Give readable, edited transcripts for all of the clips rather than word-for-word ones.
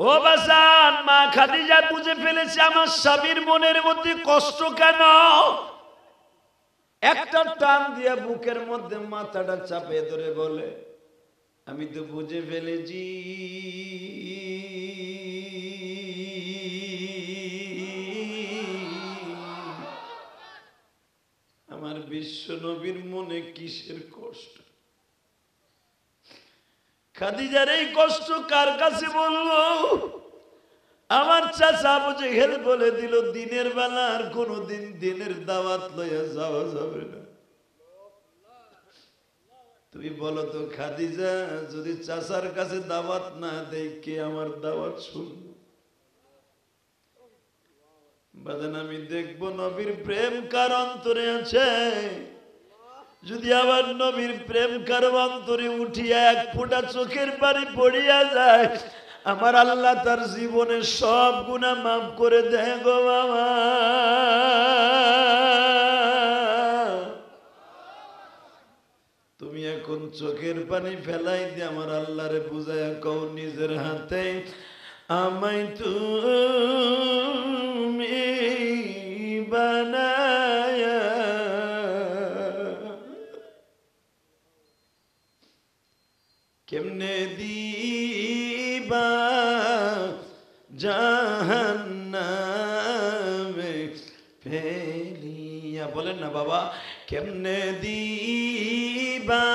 ও বাসান, মা খাদিজা বুঝে ফেলেছে আমার স্বামীর মনের মধ্যে কষ্ট কেন। একটা টান দিয়ে বুকের মধ্যে মাথাটা চাপে ধরে বলে, আমি তো বুঝে ফেলেছি আমার বিশ্ব নবীর মনে কিসের কষ্ট। খাদিজার এই কষ্ট কার কাছে বলবো? আমার চাচা আবু জেহেল বলে দিল, দিনের বেলা আর কোনদিন দিনের দাওয়াত লইয়া যাওয়া যাবে না। তুমি বলো তো খাদিজা, যদি চাচার কাছে দাওয়াত না দেই, কে আমার দাওয়াত শুনবো? বাদান আমি দেখবো নবীর প্রেম কার অন্তরে আছে। যদি আবার নবীর প্রেম কার অন্তরে উঠিয়া এক ফোঁটা চোখের পানি পড়িয়া যায়, আমার আল্লাহ তার জীবনের সব গুনাহ মাফ করে দেয় গো বাবা। তুমি এখন চোখের পানি ফেলাই দিয়ে আমার আল্লাহরে বুঝাইয়া কও, নিজের হাতে আমায় তুমি বানায়া কেমনে দিবা জাহান্নামে ফেলিয়া। বলেন না বাবা, কেমনে দিবা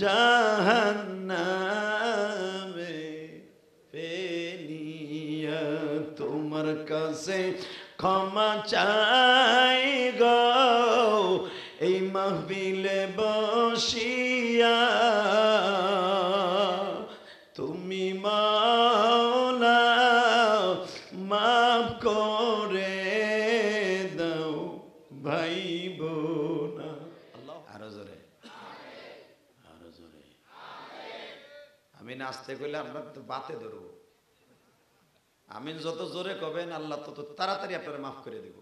জাহান্নামে ফেলিয়া। তোমার কাছে ক্ষমা চাই গো এই মাহফিলে বসিয়া, তুমি মাওলা মাফ করে দাও ভাই বোনা। আরো জোরে, আরো জোরে। আমি নাচতে কইলে আমরা তো বাতে ধরবো। আমিন যত জোরে কবেন আল্লাহ তত তাড়াতাড়ি আপনারা মাফ করে দেব।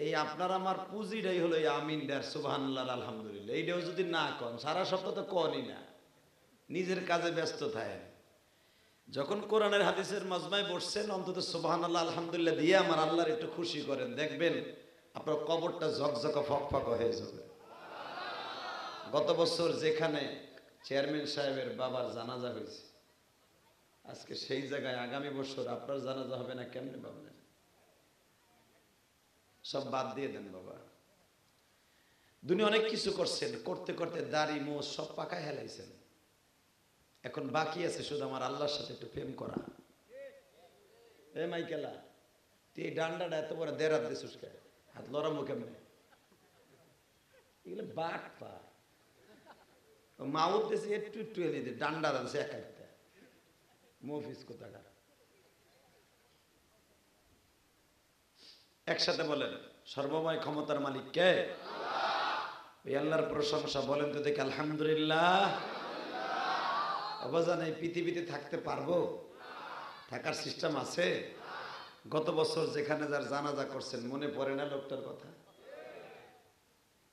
এই আপনার আমার পুঁজিটাই হলো এই আমিন ডার সুবহানাল্লাহ আলহামদুলিল্লাহ। এইটাও যদি না কন, সারা সপ্তাহ তো কনই না, নিজের কাজে ব্যস্ত থাকেন। যখন কোরআনের হাদিসের মজমায় বসছেন, অন্তত সুবহানাল্লাহ আলহামদুলিল্লাহ দিয়ে আমার আল্লাহর একটু খুশি করেন, দেখবেন আপনার কবরটা ঝকঝকা ফকফক হয়ে যাবে। গত বছর যেখানে চেয়ারম্যান সাহেবের বাবার জানাজা হয়েছে, আজকে সেই জায়গায় আগামী বছর আপনার জানাজা হবে না, কেমনে ভাবলেন? সব বাদ দিয়ে দেন বাবা। দুনিয়া অনেক কিছু করছেন, করতে করতে দাড়ি মোষ সব পাকায় হেলাইছেন। এখন বাকি আছে শুধু আমার আল্লাহর সাথে একটু প্রেম করা। এ মাইকেলা, তুই এই ডান্ডাটা এত বড় দেড়াত দিছিস কে? হাত লড়ামো কেমনে? এগুলো বাট পা মাউথ দেশে একটু একটু এনে দে, ডান্ডা দানছে এক একটা মফিস কোথাকার। একসাথে বলেন, সর্বময় ক্ষমতার মালিক কে? ওই আল্লাহর প্রশংসা বলেন তো দেখি আলহামদুলিল্লাহ। অবজান এই পৃথিবীতে থাকতে পারবো? থাকার সিস্টেম আছে? গত বছর যেখানে যার জানাজা করছেন মনে পড়ে না লোকটার কথা?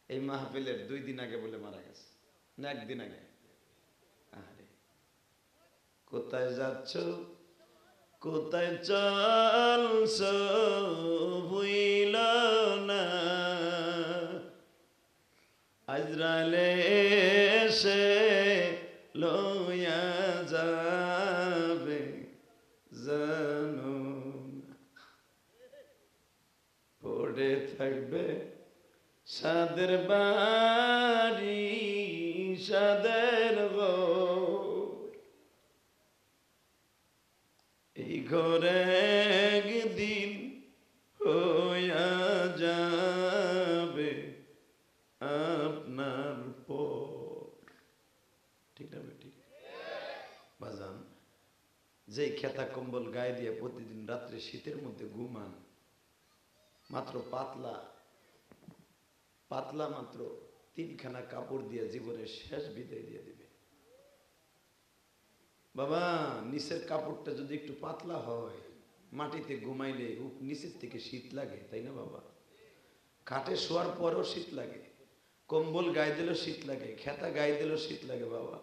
এই মাহফিলের 2 দিন আগে বলে মারা গেছে না, 1 দিন আগে। আরে কোথায় যাচ্ছ, কোথায় চলছো ভুইল না, আজরাইলে এসে লইয়া যাবে জানো না। পড়ে থাকবে সাদের বাড়ি, সাদের ঘর, এই ঘরে একদিন হইয়া যাবে আপনার পর। ঠিক না বেটি? বাজান, যেই খেতা কম্বল গায়ে দিয়ে প্রতিদিন রাত্রে শীতের মধ্যে ঘুমান, মাত্র পাতলা পাতলা মাত্র 3খানা কাপড় দিয়ে জীবনের শেষ বিদায় দিয়ে দিবে। বাবা, নিচের কাপড়টা যদি একটু পাতলা হয়, মাটিতে ঘুমাইলে নিচের থেকে শীত লাগে, তাই না বাবা? খাটে শোয়ার পরও শীত লাগে, কম্বল গায়ে দিলেও শীত লাগে, খেতা গায়ে দিলেও শীত লাগে বাবা।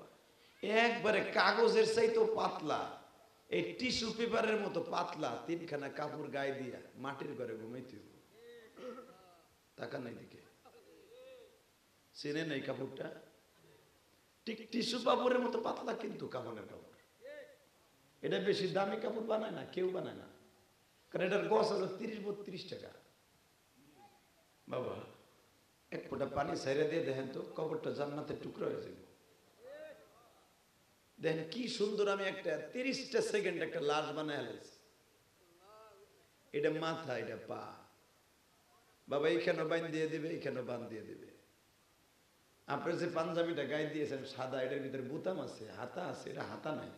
একবারে কাগজের চাইতেও পাতলা, এই টিস্যু পেপারের মতো পাতলা, তিনখানা কাপড় গায়ে দিয়া মাটির ঘরে ঘুমাইতে হবে। টাকা নাই দিকে চেনেন এই কাপড়টা, ঠিক টিস্যু পেপারের মতো পাতলা, কিন্তু কাপড়ের কাপড়। এটা বেশি দামি কাপড় বানায় না, কেউ বানায় না, কারণ এটার গছ আছে 30-32 টাকা। বাবা এক ফোঁটা পানি ছেড়ে দিয়ে দেখেন তো, কবরটা জান্নাতের টুকরো হয়ে যাবে। দেখেন কি সুন্দর, আমি একটা 30টা সেকেন্ড একটা লাশ বানায় ফেলেছি। এটা মাথা, এটা পা, বাবা এইখানে বান দিয়ে দিবে, এইখানে বান দিয়ে দিবে। আপনার যে পাঞ্জাবিটা গায়ে দিয়েছেন সাদা, এটার ভিতরে বুতাম আছে, হাতা আছে, এটা হাতা নাই।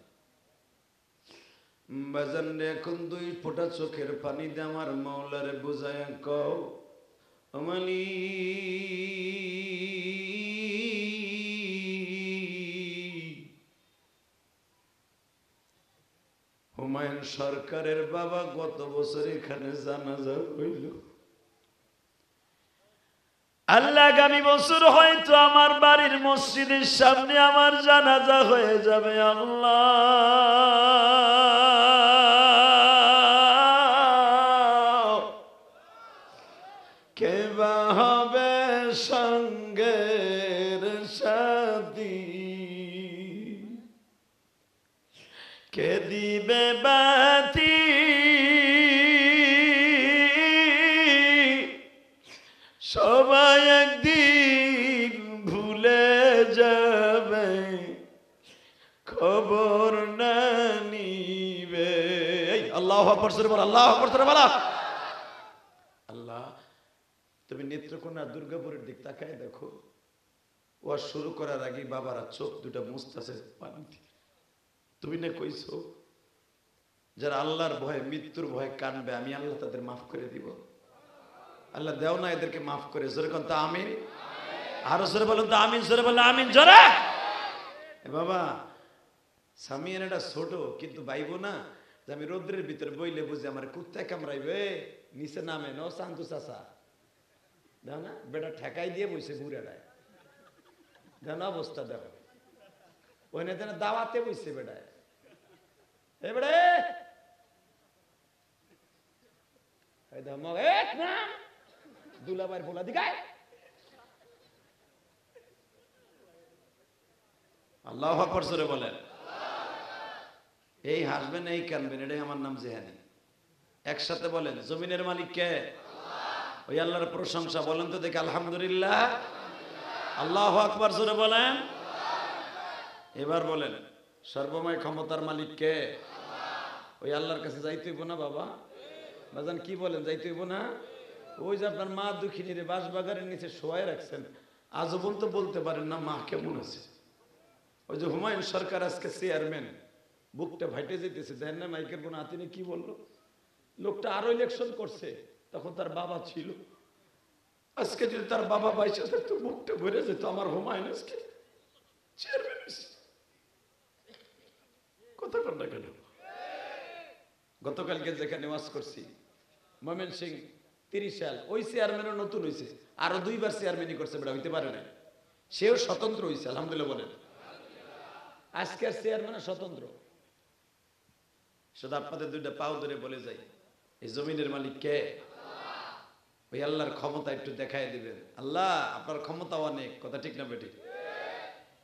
বাজান রে, এখন 2 ফোঁটা চোখের পানি দিয়ে আমার মাওলারে বুঝায় কও, আমালি হুমায়ুন সরকারের বাবা গত বছর এখানে জানাজা হইল। আল্লাহ আগামী বছর হয়তো আমার বাড়ির মসজিদের সামনে আমার জানাজা হয়ে যাবে। আল্লাহ কে বা হবে সঙ্গের সাথী, কে দিবে বাতি, সবাই একদিন ভুলে যাবে, খবর না নিবে। আল্লাহু আকবার জোরে বল, আল্লাহু আকবার জোরে বল। আল্লাহ তুমি নেত্রকোনা দুর্গাপুরের দিক তাকায় দেখো, ও শুরু করার আগে বাবারা চোখ দুটা মুছতেছে পানি দিয়ে। তুমি না কইছো যারা আল্লাহর ভয়ে মৃত্যুর ভয়ে কানবে, আমি আল্লাহ তাদের মাফ করে দিব। আল্লাহ দেও না এদেরকে মাফ করে। জোরে কোন তো আমিন, আরো জোরে বলুন তো আমিন, জোরে বলুন আমিন জোরে। বাবা সামিয়ান এটা ছোট, কিন্তু বাইবো না যে আমি রোদ্রের ভিতরে বইলে বুঝি আমার কুত্তায় কামড়াইবে, নিচে নামে ন শান্তু চাষা দেও না, বেটা ঠেকাই দিয়ে বইছে ঘুরেটায়, দেও না অবস্থা দেখো, ওই না দাওয়াতে বইছে বেটায়, এ বেড়ে দুলাবার বলা দিগায়। আল্লাহু আকবার জোরে বলেন। এই হাসবেন এই কানবেন, এটাই আমার নাম জেহানি। একসাথে বলেন, জমিনের মালিক কে? ওই আল্লাহর প্রশংসা বলেন তো দেখি, আলহামদুলিল্লাহ। আল্লাহু আকবার জোরে বলেন। এবার বলেন, সর্বময় ক্ষমতার মালিক কে? ওই আল্লাহর কাছে যাইতে হইব না বাবা? বাজান কি বলেন, যাইতে হইব না? ওই যে আপনার মা দুঃখিনীরে বাঁশবাগানের নিচে শোয়াই রাখছেন, আজও বলতে বলতে পারেন না মা কেমন আছে। ওই যে হুমায়ুন সরকার আজকে চেয়ারম্যান, বুকটা ভাইটে যেতেছে, দেন না মাইকের বোন আতিনে কি বললো, লোকটা আরো ইলেকশন করছে, তখন তার বাবা ছিল। আজকে যদি তার বাবা বাইসে থাকতো, বুকটা ভরে যেত, আমার হুমায়ুন আজকে চেয়ারম্যান। কথা কর না কেন? গতকালকে যেখানে ওয়াজ করছি ময়মন সিং 30 সাল, ওই চেয়ারম্যানও নতুন হয়েছে, আরো 2 বার চেয়ারম্যানই করছে, বেটা হইতে পারে না, সেও স্বতন্ত্র হয়েছে, আলহামদুলিল্লাহ বলেন। আজকের চেয়ারম্যান স্বতন্ত্র। শুধু আপনাদের 2টা পাও ধরে বলে যাই, এই জমিনের মালিক কে? ওই আল্লাহর ক্ষমতা একটু দেখাই দিবেন। আল্লাহ আপনার ক্ষমতা অনেক, কথা ঠিক না বেটি?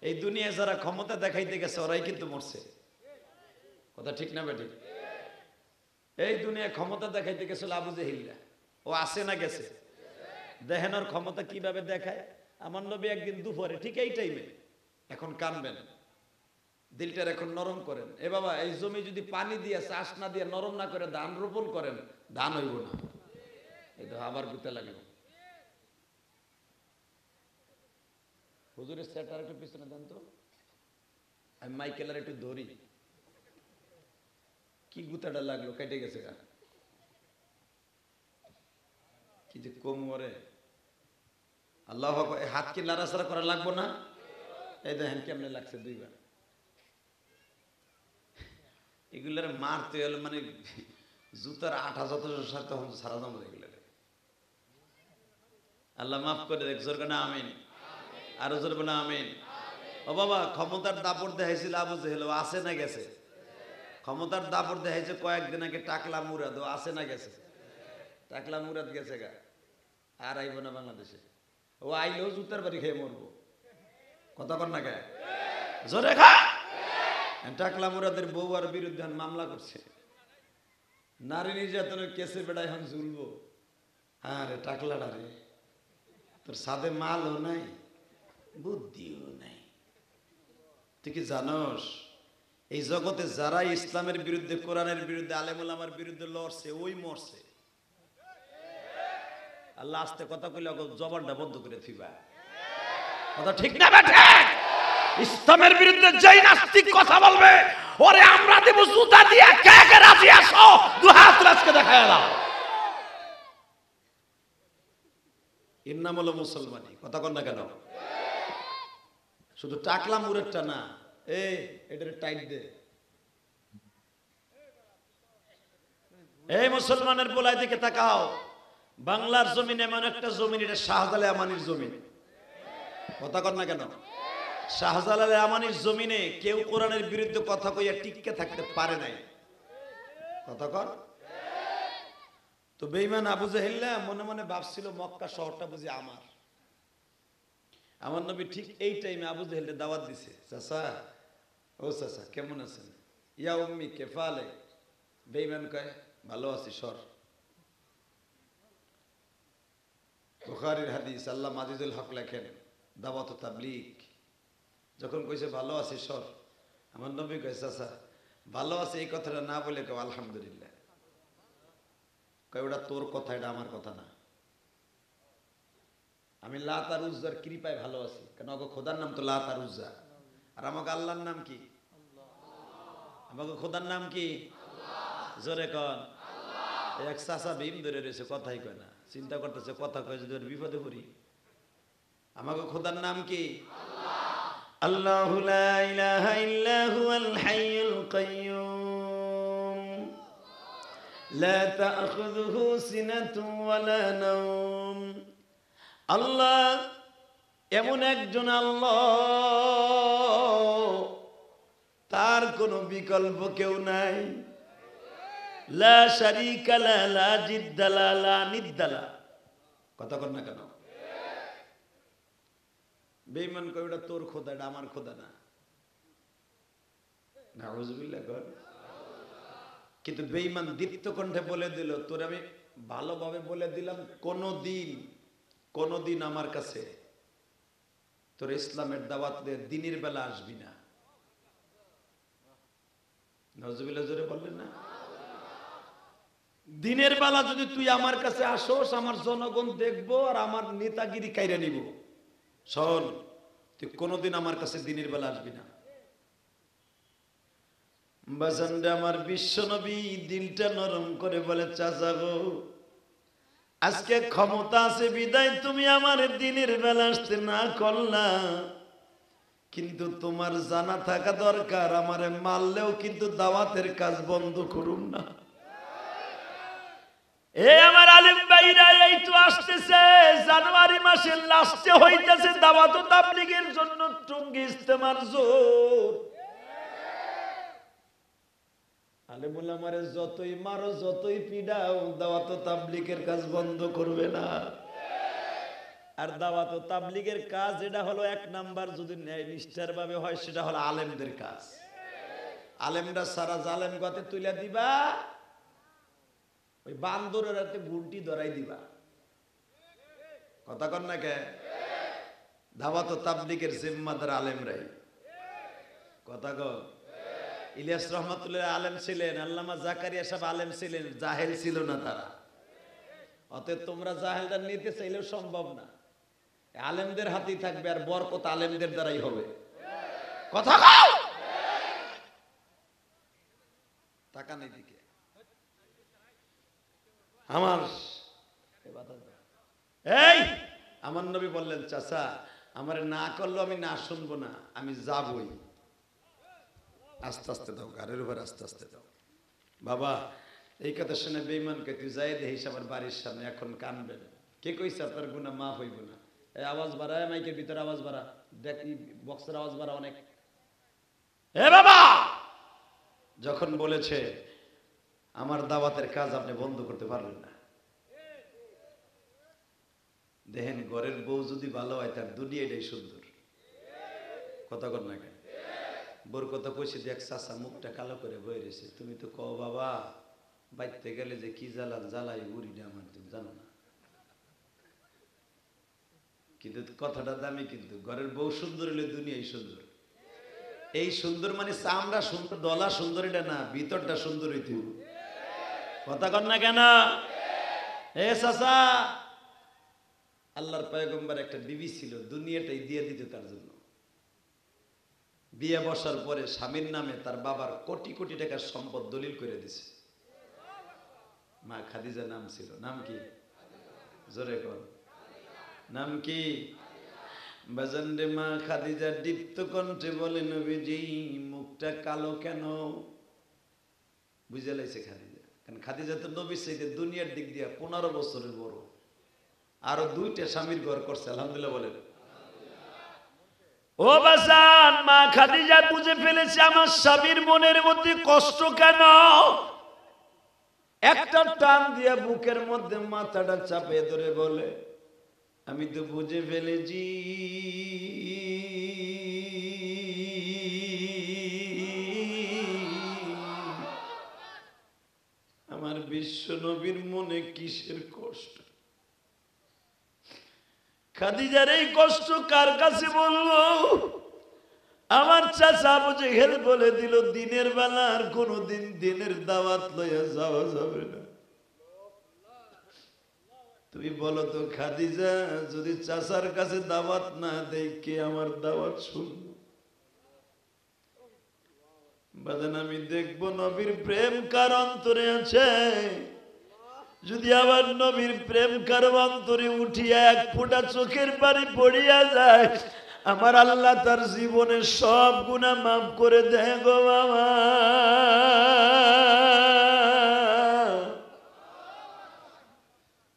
এই দুনিয়ায় যারা ক্ষমতা দেখাইতে গেছে ওরাই কিন্তু মরছে, কথা ঠিক না বেটি? এই দুনিয়ায় ক্ষমতা দেখাইতে গেছিল আবু জেহিল্লা, ও আসে না গেছে? দেখেন ওর ক্ষমতা কিভাবে দেখায়। আমার নবী একদিন দুপুরে ঠিক এই টাইমে, এখন কানবেন, দিলটার এখন নরম করেন। এ বাবা, এই জমি যদি পানি দিয়ে চাষ না দিয়ে নরম না করে ধান রোপণ করেন, ধান হইব না। এই তো আবার গুতে লাগলো। হুজুরের সেটার একটু পিছনে দেন তো, আমি মাইকেলের একটু ধরি। কি গুতাটা লাগলো, কেটে গেছে গা, কি যে কোমরে। আল্লাহ হাত কি লাড়াচাড়া করা লাগবো না? এই দেখেন কেমনে লাগছে 2 বার। এগুলার মারতে হলে মানে জুতার আঠা যত তখন সারা দাম এগুলো। আল্লাহ মাফ করে দেখ, জোর না আমিন, আরো জোর না আমিন। ও বাবা ক্ষমতার দাপট দেখাইছিল আবু জেহেল, ও আছে না গেছে? ক্ষমতার দাপট দেখাইছে কয়েকদিন আগে টাকলা মুরাদ, ও আছে না গেছে? টাকলা মুরাদ গেছে গা, আর আইব না বাংলাদেশে। ও আইলেও জুতার বাড়ি খেয়ে মরবো। কথা কর না কে? জোরে খা। টাকলা মুরাদের বউ আর বিরুদ্ধে মামলা করছে, নারী নির্যাতনের কেসে বেড়ায় এখন ঝুলবো। হ্যাঁ রে টাকলাটা রে, তোর সাথে মালও নাই বুদ্ধিও নাই। তুই কি জানোস এই জগতে যারা ইসলামের বিরুদ্ধে, কোরআনের বিরুদ্ধে, আলেমুল আমার বিরুদ্ধে লড়ছে ওই মরছে। আল্লাহ আস্তে কথা কইলে জবানটা বন্ধ করে থিবা। কথা ঠিক না বেঠে? ইসলামের বিরুদ্ধে যেই নাস্তিক কথা বলবে ওরে আমরা দেব জুতা দিয়ে। কে কে রাজি আসো দু হাত রাজকে দেখায় দাও। এর নাম হলো মুসলমানি। কথা কন না কেন? শুধু টাকলা মুরেরটা না, এটার টাইট দে। এই মুসলমানের পোলাই দিকে তাকাও। বাংলার জমিন এমন একটা জমিন, এটা শাহজালাল আমানির জমিন। কথা কন না কেন? শাহজালাল আমানির জমিনে কেউ কোরআনের বিরুদ্ধে কথা কইয়া টিকে থাকতে পারে নাই। কথা কর। তো বেঈমান আবু জেহেল মনে মনে ভাবছিল মক্কা শহরটা বুঝি আমার। আমার নবী ঠিক এই টাইমে আবু জেহেলের দাওয়াত দিছে, চাচা ও চাচা কেমন আছেন? ইয়া উম্মি কেফালে। বেঈমান কয় ভালো আছি সর। বুখারীর হাদিস, আল্লামা আজিজুল হক লেখেন দাওয়াত ও তাবলীগ। যখন কইছে ভালো আছি সর, আমার নবী কয় চাচা ভালো আছে এই কথাটা না বলে কেউ আলহামদুলিল্লাহ। কয় ওটা তোর কথা, এটা আমার কথা না। আমি লাত আর উজ্জার কৃপায় ভালো আছি, কেন ওকে খোদার নাম তো লাত আর উজ্জা। আর আমাকে আল্লাহর নাম কি? আমাকে খোদার নাম কি? জোরে কন। এক চাচা ভীম ধরে রয়েছে, কথাই কয় না, চিন্তা করতেছে কথা কয় যদি বিপদে পড়ি। আমাকে খোদার নাম কি? আল্লাহু লা ইলাহা ইল্লা হুয়াল হাইয়ুল কাইয়্যুম লা তাখুযুহু সিনাতুন ওয়ালা নাওম। আল্লাহ এমন একজন আল্লাহ, তার কোনো বিকল্প কেউ নাই। লা শারীকা লা, লা জিদ্দা লা, লা নিদ্দা লা। কথা কর না কেন? বেঈমান কয় ওটা তোর খোদা, এটা আমার খোদা না। নাউযুবিল্লাহ কর। কিন্তু বেঈমান দীপ্ত কণ্ঠে বলে দিল, তোর আমি ভালোভাবে বলে দিলাম, কোনদিন আমার কাছে তোর ইসলামের দাওয়াত দিয়ে দিনের বেলা আসবি না। নাউযুবিল্লাহ জোরে বললেন না? দিনের বেলা যদি তুই আমার কাছে আসোস, আমার জনগণ দেখবো আর আমার নেতাগিরি কাইরা নিব। শোন, তুই কোনদিন আমার কাছে দিনের বেলা আসবি না। বাজানরে আমার বিশ্ব নবী দিলটা নরম করে বলে, চাচা গো আজকে ক্ষমতা আছে বিদায় তুমি আমার দিনের বেলা আসতে না করলা, কিন্তু তোমার জানা থাকা দরকার আমারে মারলেও কিন্তু দাওয়াতের কাজ বন্ধ করুন না। এই আমার আলেম ভাইরা, এই তো আসতেছে জানুয়ারি মাসের লাস্টে হইতেছে দাওয়াত ও তাবলীগের জন্য টঙ্গী ইজতেমার জোর। আলেমুল আমারে যতই মারো যতই পিডাও, দাওয়াত ও তাবলীগের কাজ বন্ধ করবে না। আর দাওয়াত ও তাবলীগের কাজ এটা হলো এক নাম্বার, যদি ন্যায় নিষ্ঠার ভাবে হয় সেটা হলো আলেমদের কাজ। আলেমরা সারা জালেম গতে তুলে দিবা, ওই বান্দরের হাতে গুলটি ধরাই দিবা। কথা কন না কে? দাওয়াত ও তাবলীগের জিম্মাদার আলেমরাই। কথা কন। ইলিয়াস রহমাতুল্লাহ আলেম ছিলেন, আল্লামা জাকারিয়া সাহেব আলেম ছিলেন, জাহেল ছিল না তারা। অতএব তোমরা জাহেলটা নিতে চাইলেও সম্ভব না, আলেমদের হাতেই থাকবে, আর বরকত আলেমদের দ্বারাই হবে। কথা কও। তাকান এদিকে। এই আমার নবী বললেন, চাচা আমার না করলো আমি না শুনবো না, আমি যাবই। আস্তে আস্তে দাও, ঘরের উপর আস্তে আস্তে দাও। বাবা এই কথা শুনে বেঈমানকে তুই যাই দেখিস আমার বাড়ির সামনে, এখন কানবেন। কে কইছে আপনার গুনাহ মাফ হইব না? এই আওয়াজ বাড়ায়, মাইকের ভিতরে আওয়াজ বাড়া, দেখ বক্সের আওয়াজ বাড়া অনেক। এ বাবা, যখন বলেছে আমার দাওয়াতের কাজ আপনি বন্ধ করতে পারবেন না, দেখেন ঘরের বউ যদি ভালো হয় তার দুনিয়াটাই সুন্দর। কথা কর না কেন? বোর কথা কইছি, দেখ চাচা মুখটা কালো করে বয়ে রয়েছে, তুমি তো কও বাবা বাইতে গেলে যে কি জ্বালান জ্বালাই বুড়িটা আমার, তুমি জানো না। কিন্তু কথাটা দামি, কিন্তু ঘরের বউ সুন্দর হলে দুনিয়াই সুন্দর। এই সুন্দর মানে চামড়া সুন্দর, দলা সুন্দর এটা না, ভিতরটা সুন্দর হইতে হবে। কথা কর না কেন? এ চাচা, আল্লাহর পয়গম্বর একটা বিবি ছিল, দুনিয়াটাই দিয়ে দিত তার জন্য। বিয়ে বসার পরে স্বামীর নামে তার বাবার কোটি কোটি টাকার সম্পদ দলিল করে দিছে। মা খাদিজা নাম ছিল। নাম কি? জোরে কর, নাম কি? বাজানরে মা খাদিজা দীপ্ত কণ্ঠে বলে, নবীজি মুখটা কালো কেন? বুঝে লাইছে খাদিজা, কারণ খাদিজা তো নবীর চাইতে দুনিয়ার দিক দিয়ে 15 বছরের বড়, আরো 2টা স্বামীর ঘর করছে। আলহামদুলিল্লাহ বলেন। ও বাজান, মা খাদিজা বুঝে ফেলেছে আমার স্বামীর মনের মধ্যে কষ্ট কেন। একটা টান দিয়ে বুকের মধ্যে মাথাটা চাপে ধরে বলে, আমি তো বুঝে ফেলেছি আমার বিশ্ব নবীর মনে কিসের কষ্ট। খাদিজার এই কষ্ট কার কাছে বলবো? আমার চাচা আবু জেহেল বলে দিল, দিনের বেলা আর কোনদিন দিনের দাওয়াত লইয়া যাওয়া যাবে না। তুমি বলো তো খাদিজা, যদি চাচার কাছে দাওয়াত না দেই, কে আমার দাওয়াত শুনবো? বাজান আমি দেখবো নবীর প্রেম কার অন্তরে আছে। যদি আবার নবীর প্রেম কার অন্তরে উঠিয়া এক ফোঁটা চোখের পানি পড়িয়া যায়, আমার আল্লাহ তার জীবনের সব গুনাহ মাফ করে দেয় গো বাবা।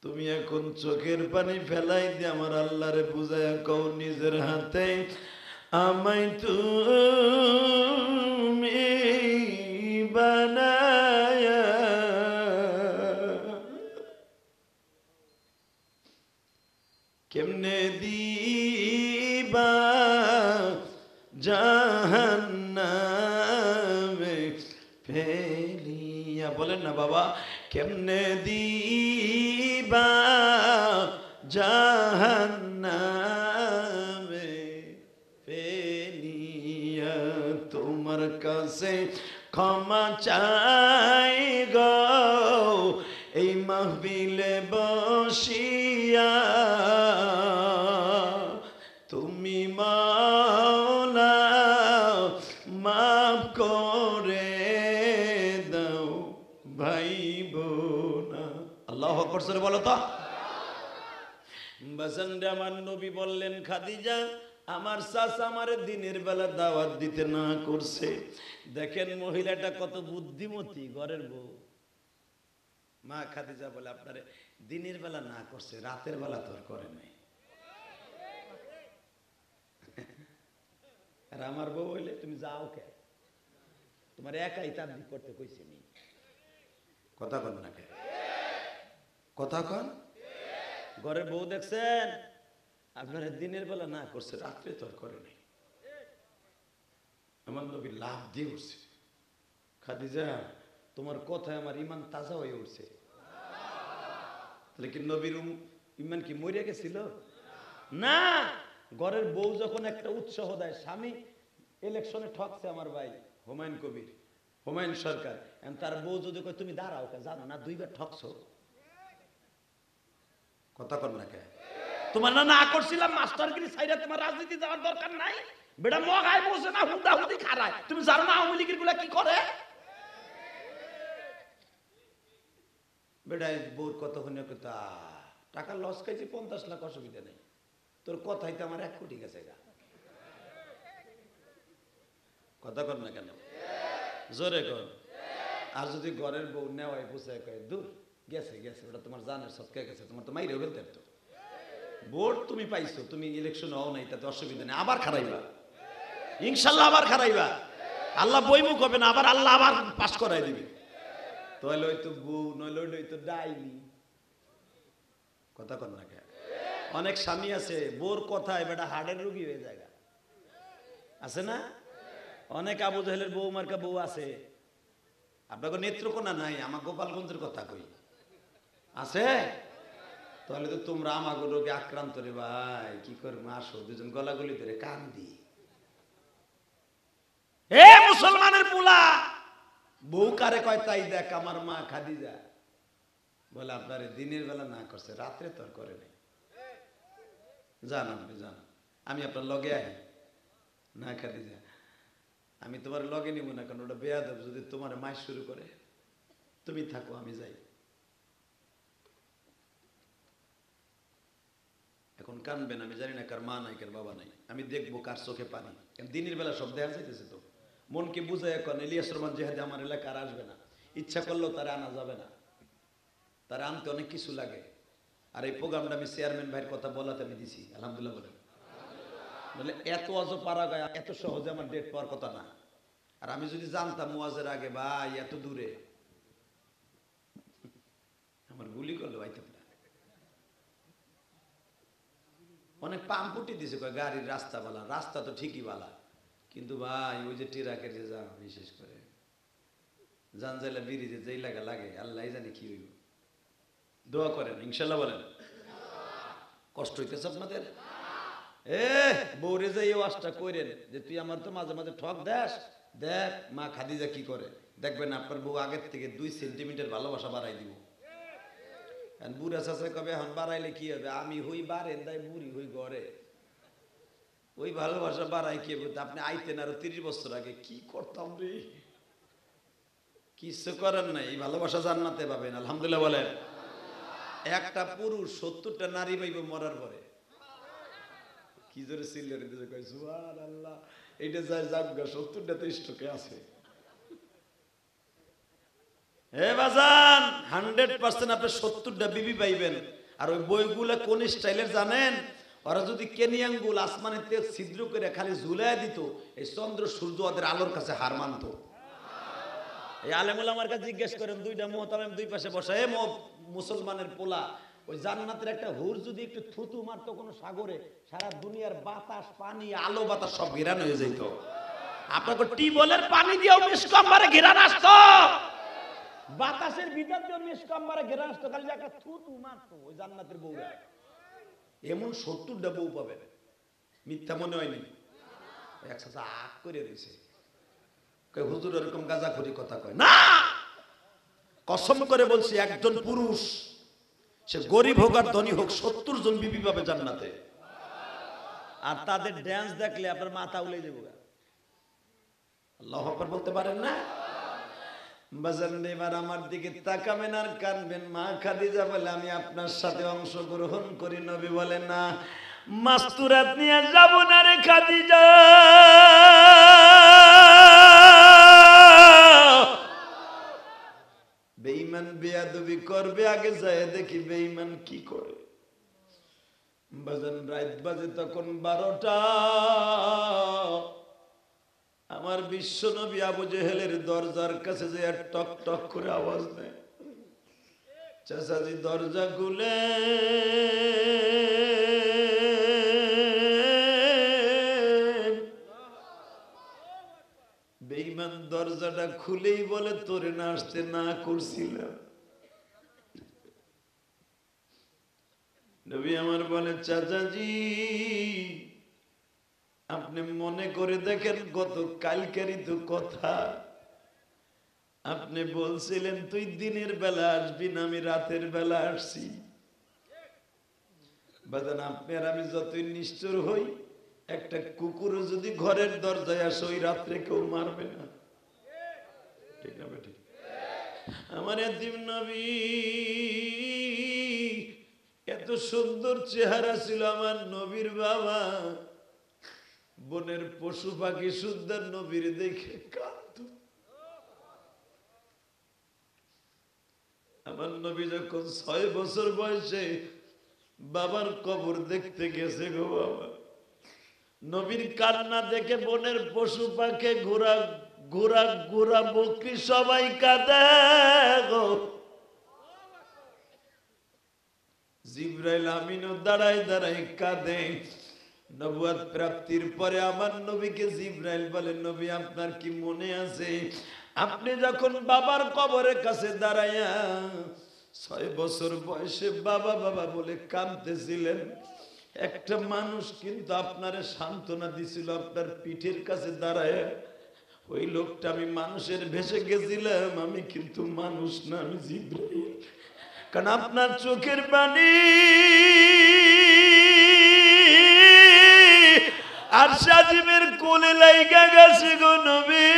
তুমি এখন চোখের পানি ফেলাই দিয়ে আমার আল্লাহরে বুঝায়া কও, নিজের হাতে আমায় তুমি বানায়া কেমনে দিবা জাহান্নামে ফেলিয়া। বলেন না বাবা, কেমনে দিবা জাহান্নামে ফেলিয়া। তোমার কাছে ক্ষমা চাই গো এই মাহফিলে বসিয়া, তুমি মাওলা মাফ করে দাও ভাই বোনা। আল্লাহু আকবার জোরে বলো তো। বাজানরে আমার নবী বললেন, খাদিজা আমার চাচা আমার দিনের বেলা দাওয়াত দিতে না করছে। দেখেন মহিলাটা কত বুদ্ধিমতী, ঘরের বউ। মা খাদিজা বলে, আপনারে দিনের বেলা না করছে, রাতের বেলা তো আর করে নাই। আর আমার বউ হইলে, তুমি যাও কে, তোমার একাই তার দিক করতে কইছে নি। কথা কন না কে? কথা কন। ঘরের বউ দেখছেন, আপনারা দিনের বেলা না করছে, রাত্রে তো আর করে নাই। আমার নবী লাভ দিয়ে উঠছে, খাদিজা তোমার কথায় আমার ইমান তাজা হয়ে উঠছে। তাহলে কি নবীর ইমান কি মরিয়া গেছিল? না। ঘরের বউ যখন একটা উৎসাহ দেয়, স্বামী ইলেকশনে ঠকছে আমার ভাই হুমায়ুন কবির, হুমায়ুন সরকার, তার বউ যদি কয় তুমি দাঁড়াও, জানো না 2বার ঠকছো। কথা কর না কে? তোমার না না করছিলাম মাস্টারগিরি সাইডে, তোমার রাজনীতি যাওয়ার দরকার নাই। বেটা মগায় বসে না, হুদা হুদি খারায়। তুমি জানো না আওয়ামী লীগের গুলা কি করে? বেটা বউর কতক্ষণে কথা, টাকা লস খাইছি 50 লাখ, অসুবিধা নেই, তোর কথাই তো আমার 1 কোটি গেছে গা। কথা কর না কেন? জোরে কর। আর যদি ঘরের বউ নেওয়াই বুঝায় কয়, দূর গেছে গেছে, ওটা তোমার জানের সৎকে গেছে, তোমার তো মাইরে ফেলতে তো। ভোট তুমি পাইছো, তুমি ইলেকশন হও নাই, তাতে অসুবিধা নেই, আবার খারাইবা ইনশাল্লাহ, আবার খারাইবা, আল্লাহ বইমুখ হবে না, আবার আল্লাহ আবার পাস করাই দিবে। তাহলে হয়তো বউ, নইলে হয়তো ডাইনি, কথা কন না কে? অনেক স্বামী আছে বোর কথায় বেটা হার্টের রোগী হয়ে যায়, আছে না? অনেক আবু জাহেলের বউ মার্কা বউ আছে। আপনাকে নেত্রকোনা নাই, আমার গোপালগঞ্জের কথা কই, আছে? তাহলে তো তোমরা আমাকে রোগে আক্রান্ত রে ভাই, কি করবো, আসো দুজন গলাগলি ধরে কান্দি। এ মুসলমানের পোলা, বউ কারে কয় তাই দেখ, আমার মা খাদিজা বলে আপনার দিনের বেলা না করছে, রাত্রে তো আর করে নাই, জান আপনি জান, আমি আপনার লগে আহি না খাদিজা, আমি তোমার লগে নিব না, কারণ ওটা বেয়াদব, যদি তোমার মাস শুরু করে, তুমি থাকো আমি যাই। এখন কানবেন, আমি জানি না কার মা নাই কার বাবা নাই, আমি দেখবো কার চোখে পানি, দিনের বেলা সব দেখা যাইতেছে তো, মনকে বুঝাই এখন ইলিয়াস রহমান জেহাদি আমার এলাকার আসবে না, ইচ্ছা করলেও তারা আনা যাবে না, তারা আনতে অনেক কিছু লাগে। আর এই প্রোগ্রামটা আমি চেয়ারম্যান ভাইয়ের কথা বলাতে আমি দিছি, আলহামদুলিল্লাহ বলেন। বলে এত অজ পারা গায়, এত সহজে আমার ডেট পাওয়ার কথা না। আর আমি যদি জানতাম ওয়াজের আগে ভাই এত দূরে, আমার গুলি করলো আইতাম না। অনেক পাম্পুটি দিছে, গাড়ির রাস্তা বালা, রাস্তা তো ঠিকই বালা, কিন্তু ভাই ওই যে টিরাকের যে যান, বিশেষ করে জানজাইলা ব্রিজে যেই লাগা লাগে, আল্লাহ জানে কি হইব। দোয়া করেন ইনশাল্লাহ বলেন। কষ্ট হইতেছে আপনাদের? বউরে যাই ওয়াজটা করেন যে তুই আমার তো মাঝে মাঝে ঠক দেস, দেখ মা খাদিজা কি করে, দেখবেন আপনার বউ আগের থেকে 2 সেন্টিমিটার ভালোবাসা বাড়াই দিব। বুড়া চাষা কবে এখন বাড়াইলে কি হবে, আমি হই বাড়েন তাই বুড়ি হই ঘরে, ওই ভালোবাসা বাড়াই কি হবে? আপনি আইতেন আরো 30 বছর আগে, কি করতাম রে, কিছু করেন নাই, এই ভালোবাসা জান্নাতে পাবেন আলহামদুলিল্লাহ বলেন। একটা পুরুষ 70টা নারী পাইব মরার পরে, কি জোরে সিল্লারে দিতে কয় সুবহানাল্লাহ, এইটা যায় জাগা 70টা তো স্টকে আছে। হে বাজান 100% আপনি 70টা বিবি পাইবেন। আর ওই বইগুলা কোন স্টাইলের জানেন? ওরা যদি কেনিয়াঙ্গুল আসমানেতে ছিদ্র করে খালি ঝুলাই দিত, এই চন্দ্র সূর্য ওদের আলোর কাছে হার মানত। এই আলেমুল আমার কাছে জিজ্ঞেস করেন, 2টা মুহতামিম 2 পাশে বসা, হে মুসলমানের পোলা, ওই জান্নাতের একটা হুর যদি একটু থুতু মারতো কোন সাগরে, সারা দুনিয়ার বাতাস পানি আলো বাতাস সব ঘেরান হয়ে যেত। আপনাকে টিউবওয়েলের পানি দিয়েও মিসকম মারে ঘেরান আসতো, বাতাসের ভিতর দিয়ে মিসকম মারে ঘেরান আসতো, খালি একটা থুতু মারতো ওই জান্নাতের বউরা। এমন 70টা বউ পাবেন, মিথ্যা মনে হয়নি? একসাথে আগ করে রয়েছে, হুজুর এরকম গাঁজাখড়ি কথা কয় না, কসম করে বলছি, একজন পুরুষ সে গরিব হোক আর ধনী হোক 70 জন বিবি পাবে জান্নাতে। আর তাদের ড্যান্স দেখলে আপনার মাথা উলে যাবে। আল্লাহু আকবার বলতে পারেন না? বাজার এবার আমার দিকে তাকাবেন আর কানবেন। মা খাদিজা বলে আমি আপনার সাথে অংশগ্রহণ করি। নবী বলেন না, মাস্তুরাত নিয়ে যাব না রে খাদিজা, বেঈমান বেয়াদবি করবে, আগে যায় দেখি বেঈমান কি করে। বাজান রাত বাজে তখন 12টা, আমার বিশ্ব নবী আবু জেহেলের দরজার কাছে যে টক টক করে আওয়াজ দেয়, চাচাজি দরজা খুলে, বেঈমান দরজাটা খুলেই বলে তোরে না আসতে না করছিলাম। নবী আমার বলে, চাচাজি আপনি মনে করে দেখেন গত কালকেরই তো কথা, আপনি বলছিলেন তুই দিনের বেলা আসবি না, আমি রাতের বেলা আসছি। বাজান আপনি আর আমি যতই নিষ্ঠুর হই, একটা কুকুর যদি ঘরের দরজায় আসে ওই রাত্রে কেউ মারবে না, ঠিক না বেটি? আমার এতিম নবী এত সুন্দর চেহারা ছিল আমার নবীর বাবা, বনের পশু পাখি সুন্দর নবীর দেখে কাঁদত। আমার নবী যখন 6 বছর বয়সে বাবার কবর দেখতে গেছে গো বাবা। নবীর কান্না দেখে বনের পশু পাখি ঘোড়া ঘোড়া ঘোড়া বকরি সবাই কাঁদে গো। জিবরাইল আমিনও দাঁড়ায় দাঁড়ায় কাঁদে। নবুয়ত প্রাপ্তির পরে আমার নবীকে জিবরাইল বলে, নবী আপনার কি মনে আছে আপনি যখন বাবার কবরের কাছে দাঁড়াইয়া 6 বছর বয়সে বাবা বাবা বলে কাঁদতেছিলেন, একটা মানুষ কিন্তু আপনারে সান্ত্বনা দিছিল আপনার পিঠের কাছে দাঁড়ায়। ওই লোকটা আমি মানুষের ভেসে গেছিলাম, আমি কিন্তু মানুষ না, আমি জিবরাইল। কারণ আপনার চোখের পানি আর সাজিমের কোলে লাইগা গেছে গো নবী।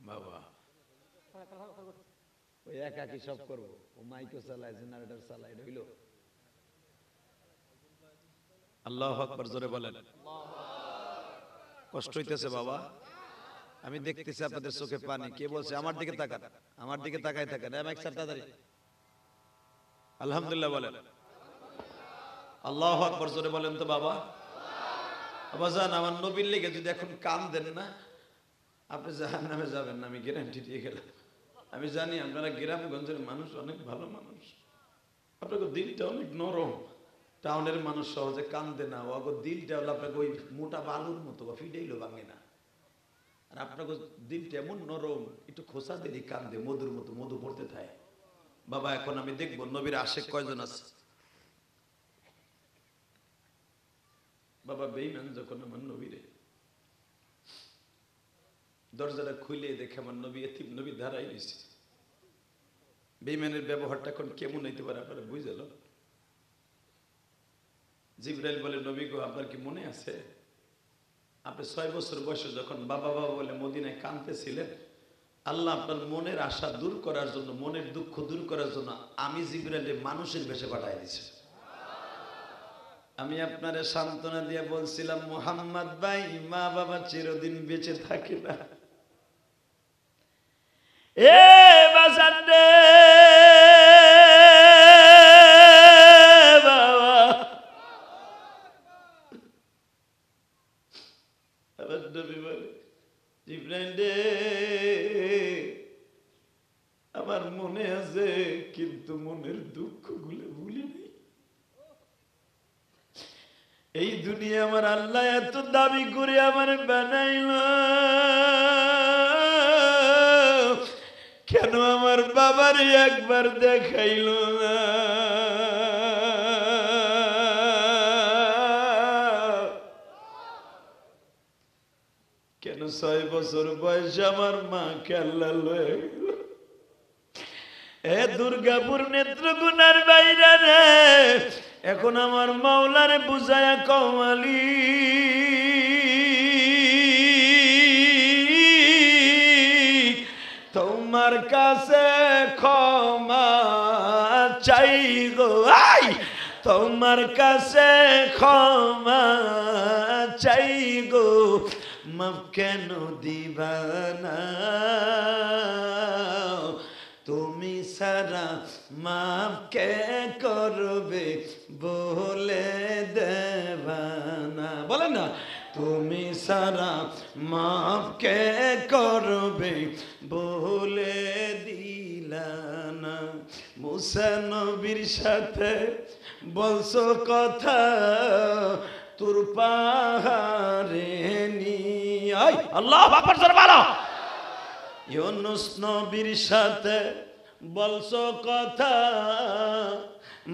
বাবা ওই একাকি সব করবো, ও মাইকও চালায়, জেনারেটর চালায়, হইল। আল্লাহু আকবার জোরে বলেন। কষ্ট হইতেছে বাবা, আমি দেখতেছি আপনাদের চোখে পানি। কে বলছে আমার দিকে তাকান, আমার দিকে তাকায় থাকেন। এক সাথে তাড়াতাড়ি আলহামদুলিল্লাহ বলেন। আল্লাহু আকবার জোরে বলেন তো বাবা। আবাজান আমার নবীর লেগে যদি এখন কাম দেন না, আপনি জাহান্নামে যাবেন না, আমি গ্যারান্টি দিয়ে গেলাম। আমি জানি আপনারা গ্রামগঞ্জের মানুষ অনেক ভালো মানুষ, আপনাদের দিলটা অনেক নরম। টাউনের মানুষ সহজে কান্দে না, ওগো দিলটা হলো আপনাকে ওই মোটা বালুর মতো ফিডেইলো ভাঙে না। আর আপনাকে দিলটা এমন নরম, একটু খোসা দিলি কান্দে, মধুর মতো মধু পড়তে থাকে। বাবা এখন আমি দেখবো নবীর আশেক কয়জন আছে। বাবা বেঈমান যখন আমার নবীরে দরজাটা খুলে দেখে আমার নবী এতিম নবী দাঁড়াই নিছে। বেঈমানের ব্যবহারটা এখন কেমন হইতে পারে আপনারা বুঝলো। জিবরাইল বলে, নবী গো আপনার কি মনে আছে আপনি 6 বছর বয়সে যখন বাবা বাবা বলে মদিনায় কাঁদতেছিলেন, আল্লাহ আপনার মনের আশা দূর করার জন্য, মনের দুঃখ দূর করার জন্য আমি জিবরাইলে মানুষের বেশে পাঠাই দিয়েছি। আমি আপনারে সান্ত্বনা দিয়ে বলছিলাম, মুহাম্মদ ভাই মা বাবা চিরদিন বেঁচে থাকে না। এ বাজান রে বাবা, আবার নবী বলে, জিবরাইল রে আমার মনে আছে কিন্তু মনের দুঃখ গুলো ভুলিনি। এই দুনিয়া আমার আল্লাহ এত দাবি করে আমার বানাইল, কেন আমার বাবার একবার দেখাইল না? কেন 6 বছর বয়সে আমার মাকে আল্লাহ লয়ে গেল? এ দুর্গাপুর নেত্রকোনার বাইরে রে, এখন আমার মাওলারে বুঝায়া কমালি, তোমার কাছে ক্ষমা চাই গো, তোমার কাছে ক্ষমা চাই গো, মাফ কেন দিবা না? তুমি সারা মাফ কে করবে বলে দেবানা, বলেন না, তুমি সারা মাফ কে করবে বলে দিলানা। মুসা নবীর সাথে বলছো কথা, তোর পাহাড়ে নিয়ে আল্লাহু আকবার জোরে বলো। ইউনুস নবীর সাথে বলছো কথা,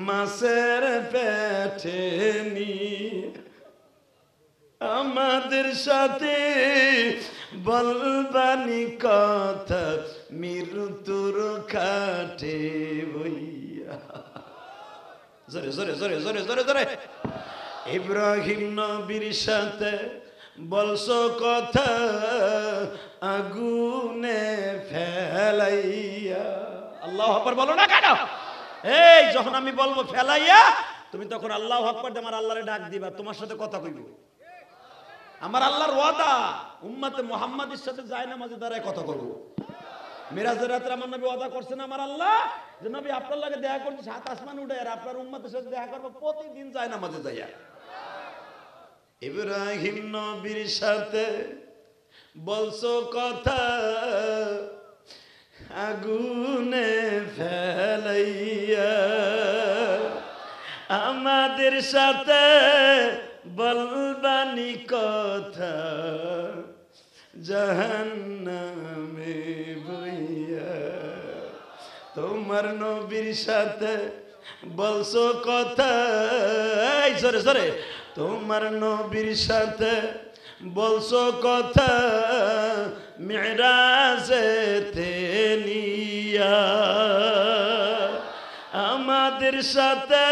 মাছের পেটে নিয়ে। আমাদের সাথে বলবানি কথা, মৃত্যুর খাটে বইয়া। জোরে জোরে জোরে জোরে জোরে জোরে। ইব্রাহিম নবীর সাথে বলছো কথা, আগুনে ফেলাইয়া। আল্লাহু আকবার বলো না কেন? এই যখন আমি বলবো ফেলাইয়া, তুমি তখন আল্লাহু আকবার দিয়ে আমার আল্লাহরে ডাক দিবা, তোমার সাথে কথা কইব। আমার আল্লাহর ওয়াদা, উম্মতে মুহাম্মাদের সাথে যায় নামাজে দাঁড়ায় কথা বলবো। মিরাজের রাতে আমার নবী ওয়াদা করছেন আমার আল্লাহ যে নবী আপনার লাগে দেখা করছি, সাত আসমান উঠে আর আপনার উম্মতের সাথে দেখা করবো, প্রতিদিন যায় নামাজে যাইয়া। ইব্রাহিম নবীর সাথে বলছো কথা, আগুনে ফেলাইয়া, আমাদের সাথে বলবানি কথা, জাহান্নামে বইয়া। তোমার নবীর সাথে বলছো কথা, এই সরে সরে, তোমার নবীর সাথে বলছো কথা, মেরাজেতে নিয়া, আমাদের সাথে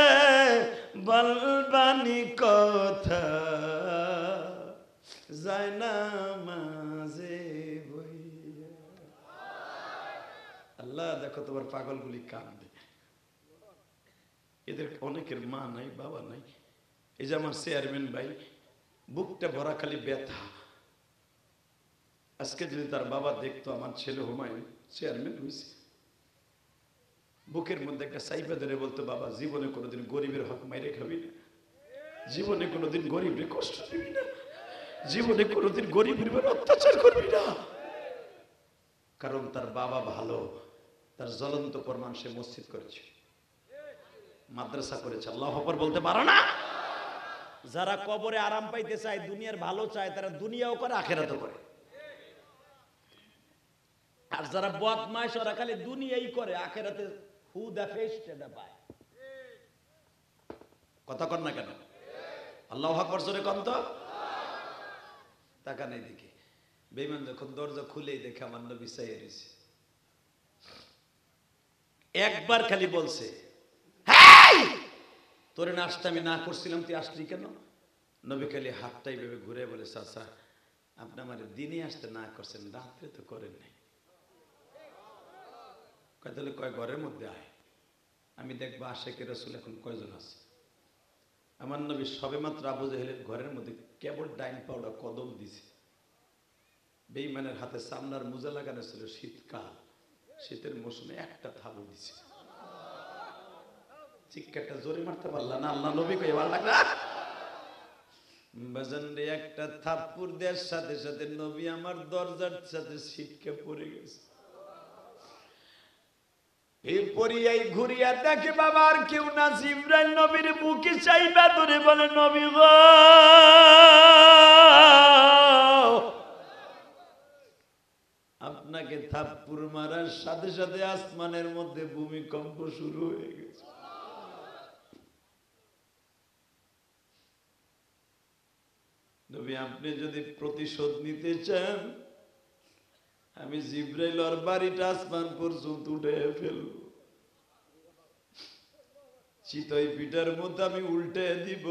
বলবানি কথা, যায় না মাঝে বইয়া। আল্লাহ দেখো তোমার পাগলগুলি কান্দে, এদের অনেকের মা নাই, বাবা নাই। এই যে আমার চেয়ারম্যান ভাই, বুকটা ভরা খালি ব্যথা। আজকে যদি তার বাবা দেখতো আমার ছেলে হুমায়ুন চেয়ারম্যান হয়েছে, বুকের মধ্যে একটা সাইফা ধরে বলতো, বাবা জীবনে কোনোদিন গরিবের হক মাইরে খাবি না, জীবনে কোনোদিন গরিবের কষ্ট দিবি না, জীবনে কোনোদিন গরিবের উপর অত্যাচার করবি না। কারণ তার বাবা ভালো, তার জ্বলন্ত প্রমাণ সে মসজিদ করেছে, মাদ্রাসা করেছে। আল্লাহু আকবার বলতে পারো না? যারা কবরে আরাম পাইতে চায়, দুনিয়ার ভালো চায়, তারা দুনিয়াও করে আখেরাতও করে। আর যারা বদমাইশ, ওরা খালি দুনিয়াই করে, আখেরাতে হুদা ফেরেশতা পায়। কথা কর না কেন? আল্লাহু আকবার জোরে কম তো। তাকান এইদিকে, বেঈমান যখন দরজা খুলেই দেখে আমার নবী চাইয়ে রয়েছে, একবার খালি বলছে, হেই তোরে নাস্তা আমি না করছিলাম, তুই আসলি কেন? নবী খালি হাতটাই ভেবে ঘুরে বলে, চাচা আপনি আমার দিনে আসতে না করছেন, রাত্রে তো করেন নাই। কয় তাহলে কয় ঘরের মধ্যে আয়, আমি দেখবো আশেকের রাসূল এখন কয়জন আছে। আমার নবী সবে মাত্র আবু জেহেলের ঘরের মধ্যে কেবল ডাইন পাউডা কদম দিছে। বেঈমানের হাতে চামড়ার মোজা লাগানো ছিল, শীতকাল, শীতের মৌসুমে একটা থাবু দিছে। চিৎকারটা জোরে মারতে পারলা না? আল্লাহ নবী কই ভালো লাগা বাজান রে, একটা থাপ্পড় দেওয়ার সাথে সাথে নবী আমার দরজার সাথে ছিটকে পড়ে গেছে। এই পরিয়াই ঘুরিয়া দেখে বাবা আর কেউ না, জিবরাইল নবীর বুকে চাইবা ধরে বলে, নবী গো আপনাকে থাপ্পড় মারার সাথে সাথে আসমানের মধ্যে ভূমিকম্প শুরু হয়ে গেছে। নবী আপনি যদি প্রতিশোধ নিতে চান, আমি জিবরাইল ওর বাড়িটা আসমান পর্যন্ত উঠে ফেলব, চিতই পিঠার মধ্যে আমি উল্টে দিব।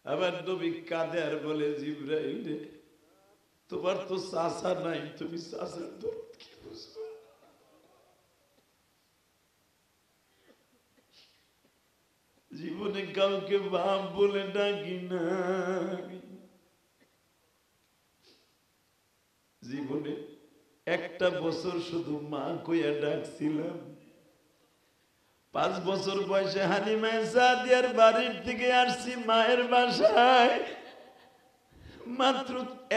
আবার নবী কাঁদে আর বলে, জিবরাইল রে তোমার তো চাচা নাই, তুমি চাচার দরদ কি বুঝবো? জীবনে কাউকে বাপ বলে ডাকি না, জীবনে একটা বছর শুধু মা কইয়া ডাকছিলাম। 5 বছর বয়সে হালিমা সাদিয়ার বাড়ির থেকে আসছি মায়ের বাসায়, মাত্র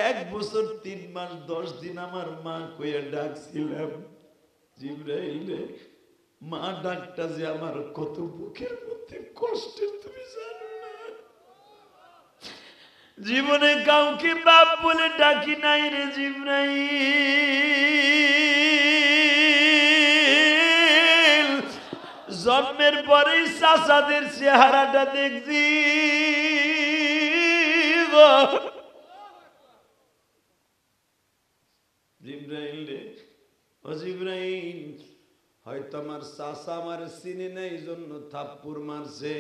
1 বছর 3 মাস 10 দিন আমার মা কইয়া ডাকছিলাম। জিবরাইল মা ডাকটা যে আমার কত বুকের মধ্যে কষ্টের তুমি জানো না। জীবনে কাউকে বাপ বলে ডাকি নাই রে জিবরাইল, জন্মের পরেই চাচাদের চেহারাটা দেখছি। জিবরাইল রে, ও জিবরাইল হয়তো আমার চাচা আমার চিনে নেই জন্য থাপ্পড় মারছে,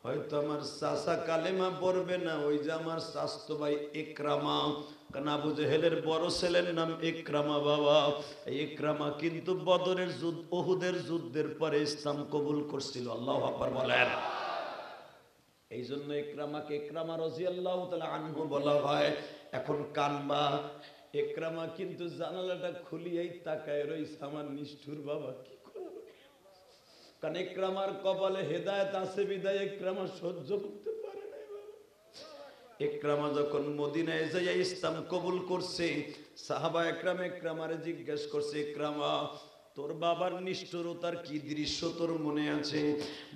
হয়তো আমার চাচা কালেমা পড়বে না, ওই যে আমার চাচতো ভাই ইকরামা, কারণ আবু জেহেলের বড় ছেলের নাম ইকরামা বাবা। ইকরামা কিন্তু বদরের যুদ্ধ, উহুদের যুদ্ধের পরে ইসলাম কবুল করছিল। আল্লাহু আকবার বলেন। এই জন্য ইকরামা রাদিয়াল্লাহু তাআলা আনহু বলা হয়। এখন কানবা, ইকরামা কিন্তু জানালাটা খুলিয়াই তাকায় রইছে আমার নিষ্ঠুর বাবা কি করবে। কারণ ইকরামার কপালে হেদায়েত আছে বিদায় ইকরামা সহ্য করতে পারে না। ইকরামা যখন মদিনায় যাইয়া ইসলাম কবুল করছে, সাহাবা ইকরামারে জিজ্ঞেস করছে, ইকরামা তোর বাবার নিষ্ঠুরতার কি দৃশ্য তোর মনে আছে?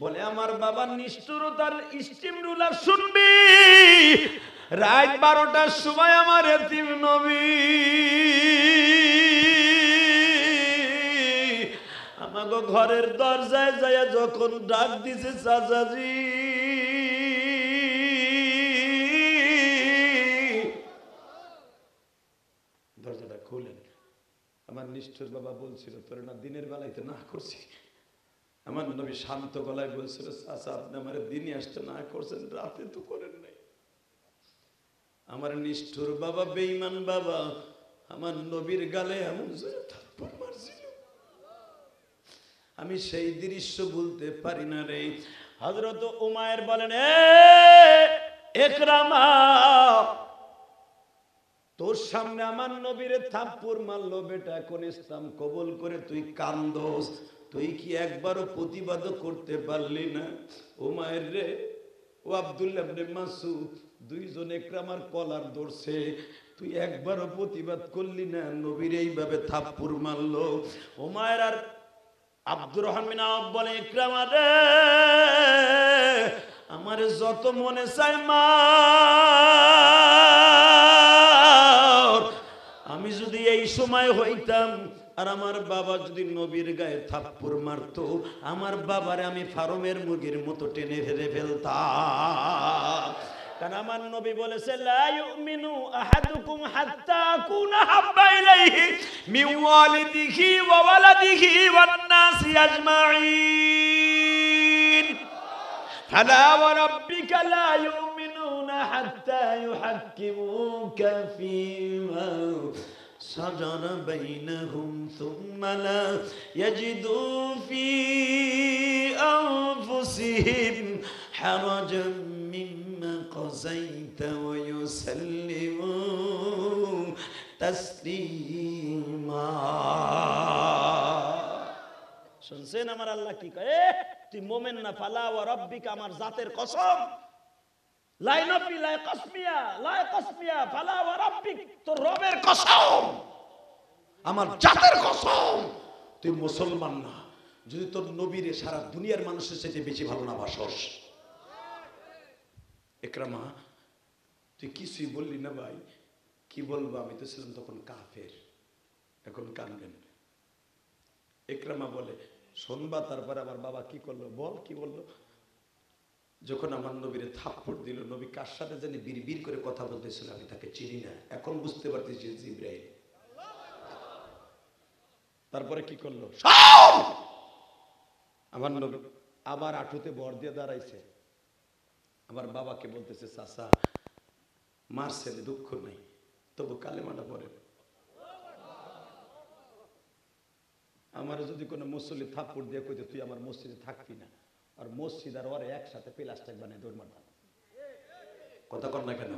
বলে আমার বাবার নিষ্ঠুরতার স্টিম রুলার শুনবি। রাত 12টার সময় আমার এতিম নবী আমাগো ঘরের দরজায় যাইয়া যখন ডাক দিছে, চাচাজি দরজাটা খুলেন। আমার নিষ্ঠুর বাবা বলছিল তোর না দিনের বেলাইতে না করছি। আমার নবী শান্ত গলায় বলছিল, চাচা আপনি আমার দিনে আসতে না করছেন, রাতে তো করেন নাই। আমার নিষ্ঠুর বাবা বেঈমান বাবা আমার নবীর গালে এমন জোরে থাপ্পড় মারছিল, আমি সেই দৃশ্য বলতে পারি না রে। হযরত উমায়ের বলেন, ইকরামা তোর সামনে আমার নবীরে থাপ্পড় মারলো বেটা, কোন ইসলাম কবুল করে তুই কান্দোস, তুই কি একবারও প্রতিবাদ করতে পারলি না? উমায়ের রে ও আব্দুল্লাহ ইবনে মাসউদ দুইজন ইকরামার কলার ধরছে, তুই একবারও প্রতিবাদ করলি না, নবীর এইভাবে থাপ্পড় মারলো। উমায়ের আর আব্দুর রহমান বলে, ইকরামা রে আমার যত মনে চায় মা, আমি যদি এই সময় হইতাম আর আমার বাবা যদি নবীর গায়ে থাপ্পড় মারতো, আমার বাবারে আমি ফার্মের মুরগির মতো টেনে ফেলে ফেলতাম। কারণ আমার নবী বলেছে, লা ইউমিনু আহাদুকুম হাত্তা আকুনা হাব্বা ইলাইহি মিন ওয়ালিদিহি ওয়া ওয়ালাদিহি ওয়ান নাসি আজমাইন ফালা ওয়া রাব্বিকা লা ইউমিনুনা হাত্তা ইউহাক্কিমুকা ফীমা শাজারা বাইনাহুম সুম্মা লা ইয়াজিদু ফী আনফুসিহিম হারাজান মিম্মা কাযাইতা ওয়া ইউসাল্লিমু তাসলিমা। শুনছেন আমার আল্লাহ কি কয়? তুই মুমিন না? ফালা ওয়া রাব্বিকা, আমার জাতের কসম, লাইনফি লা কসমিয়া ফালা ওয়া রাব্বিক, তোর রবের কসম, আমার জাতের কসম, তুই মুসলমান না যদি তোর নবীরে সারা দুনিয়ার মানুষের চাইতে বেশি ভালো না বাসস। ইকরামা তুই কিছুই বললি না ভাই। কি বলবো, আমি তো ছিলাম তখন কাফের, এখন কানবেন। ইকরামা বলে, শুনবা তারপরে আমার বাবা কি করলো? বল কি বললো? যখন আমার নবীরে থাপ্পড় দিল, নবী কার সাথে জানি বিড়বিড় করে কথা বলতেছিল, আমি তাকে চিনি না, এখন বুঝতে পারতেছি জিবরাইল। তারপরে কি করলো? আমার নবী আবার আঁটুতে ভর দিয়ে দাঁড়াইছে, আমার বাবাকে বলতেছে, চাচা মারছেন দুঃখ নাই, তবু কালেমাটা পড়েন। আমার যদি কোনো মুসল্লি থাপ্পড় দিয়ে কইতে তুই আমার মসজিদে থাকবি না, আর মসজিদ আর ওরে একসাথে প্লাস্টিক বানিয়ে দৌড় মারতাম। কথা কর না কেন?